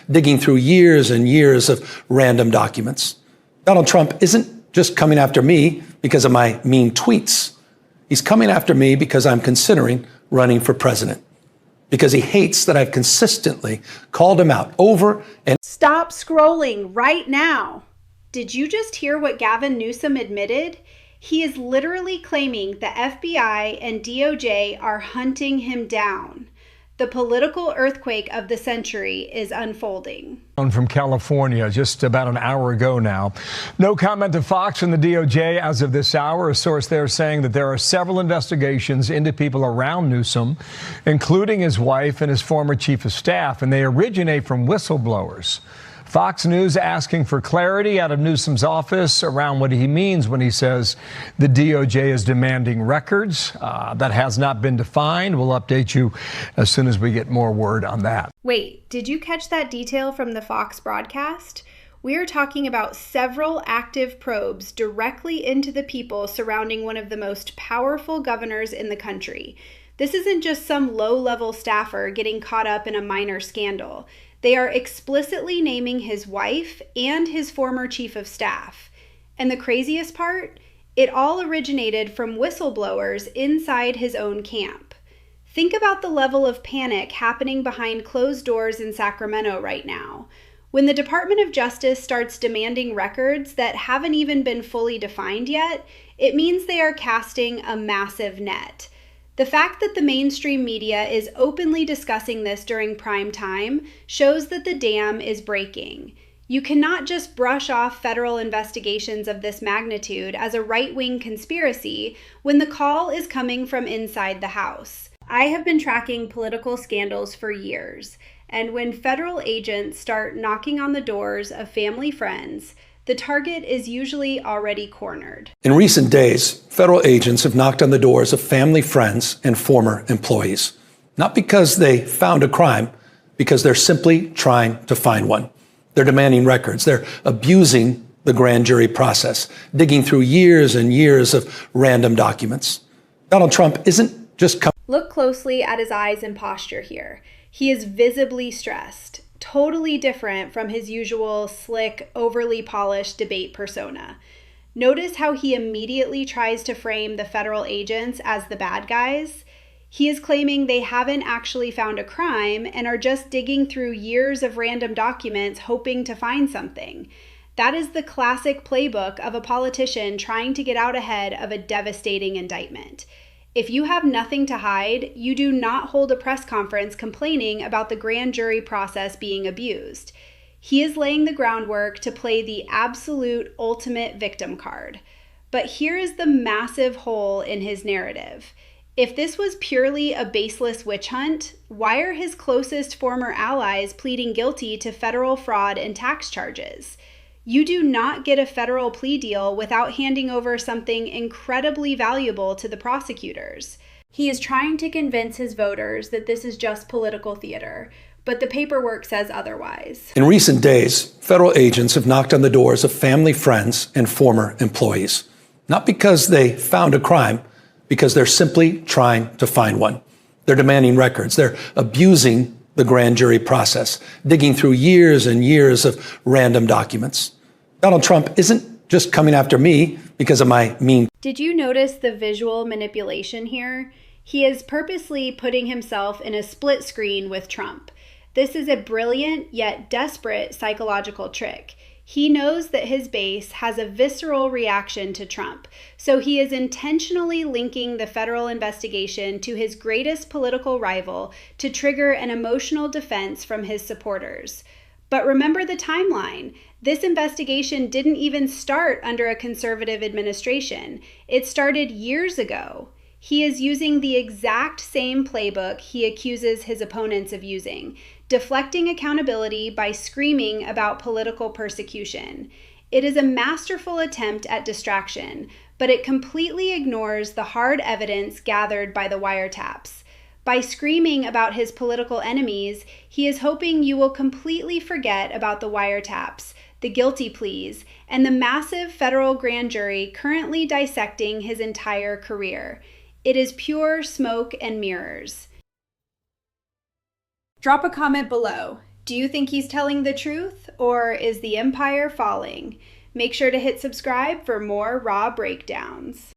digging through years and years of random documents. Donald Trump isn't just coming after me because of my mean tweets. He's coming after me because I'm considering running for president, because he hates that I've consistently called him out over and... Stop scrolling right now. Did you just hear what Gavin Newsom admitted? He is literally claiming the FBI and DOJ are hunting him down. The political earthquake of the century is unfolding. From California just about an hour ago now. No comment to Fox and the DOJ as of this hour. A source there saying that there are several investigations into people around Newsom, including his wife and his former chief of staff, and they originate from whistleblowers. Fox News asking for clarity out of Newsom's office around what he means when he says the DOJ is demanding records. That has not been defined. We'll update you as soon as we get more word on that. Wait, did you catch that detail from the Fox broadcast? We are talking about several active probes directly into the people surrounding one of the most powerful governors in the country. This isn't just some low-level staffer getting caught up in a minor scandal. They are explicitly naming his wife and his former chief of staff. And the craziest part? It all originated from whistleblowers inside his own camp. Think about the level of panic happening behind closed doors in Sacramento right now. When the Department of Justice starts demanding records that haven't even been fully defined yet, it means they are casting a massive net. The fact that the mainstream media is openly discussing this during prime time shows that the dam is breaking. You cannot just brush off federal investigations of this magnitude as a right-wing conspiracy when the call is coming from inside the House. I have been tracking political scandals for years, and when federal agents start knocking on the doors of family friends, the target is usually already cornered. In recent days, federal agents have knocked on the doors of family, friends, and former employees. Not because they found a crime, because they're simply trying to find one. They're demanding records. They're abusing the grand jury process, digging through years and years of random documents. Donald Trump isn't just coming. Look closely at his eyes and posture here. He is visibly stressed. Totally different from his usual slick, overly polished debate persona. Notice how he immediately tries to frame the federal agents as the bad guys. He is claiming they haven't actually found a crime and are just digging through years of random documents hoping to find something. That is the classic playbook of a politician trying to get out ahead of a devastating indictment. If you have nothing to hide, you do not hold a press conference complaining about the grand jury process being abused. He is laying the groundwork to play the absolute ultimate victim card. But here is the massive hole in his narrative. If this was purely a baseless witch hunt, why are his closest former allies pleading guilty to federal fraud and tax charges? You do not get a federal plea deal without handing over something incredibly valuable to the prosecutors. He is trying to convince his voters that this is just political theater, but the paperwork says otherwise. In recent days, federal agents have knocked on the doors of family, friends, and former employees. Not because they found a crime, because they're simply trying to find one. They're demanding records. They're abusing the grand jury process, digging through years and years of random documents. Donald Trump isn't just coming after me because of my mean... Did you notice the visual manipulation here? He is purposely putting himself in a split screen with Trump. This is a brilliant yet desperate psychological trick. He knows that his base has a visceral reaction to Trump, so he is intentionally linking the federal investigation to his greatest political rival to trigger an emotional defense from his supporters. But remember the timeline. This investigation didn't even start under a conservative administration. It started years ago. He is using the exact same playbook he accuses his opponents of using, deflecting accountability by screaming about political persecution. It is a masterful attempt at distraction, but it completely ignores the hard evidence gathered by the wiretaps. By screaming about his political enemies, he is hoping you will completely forget about the wiretaps, the guilty pleas, and the massive federal grand jury currently dissecting his entire career. It is pure smoke and mirrors. Drop a comment below. Do you think he's telling the truth, or is the empire falling? Make sure to hit subscribe for more raw breakdowns.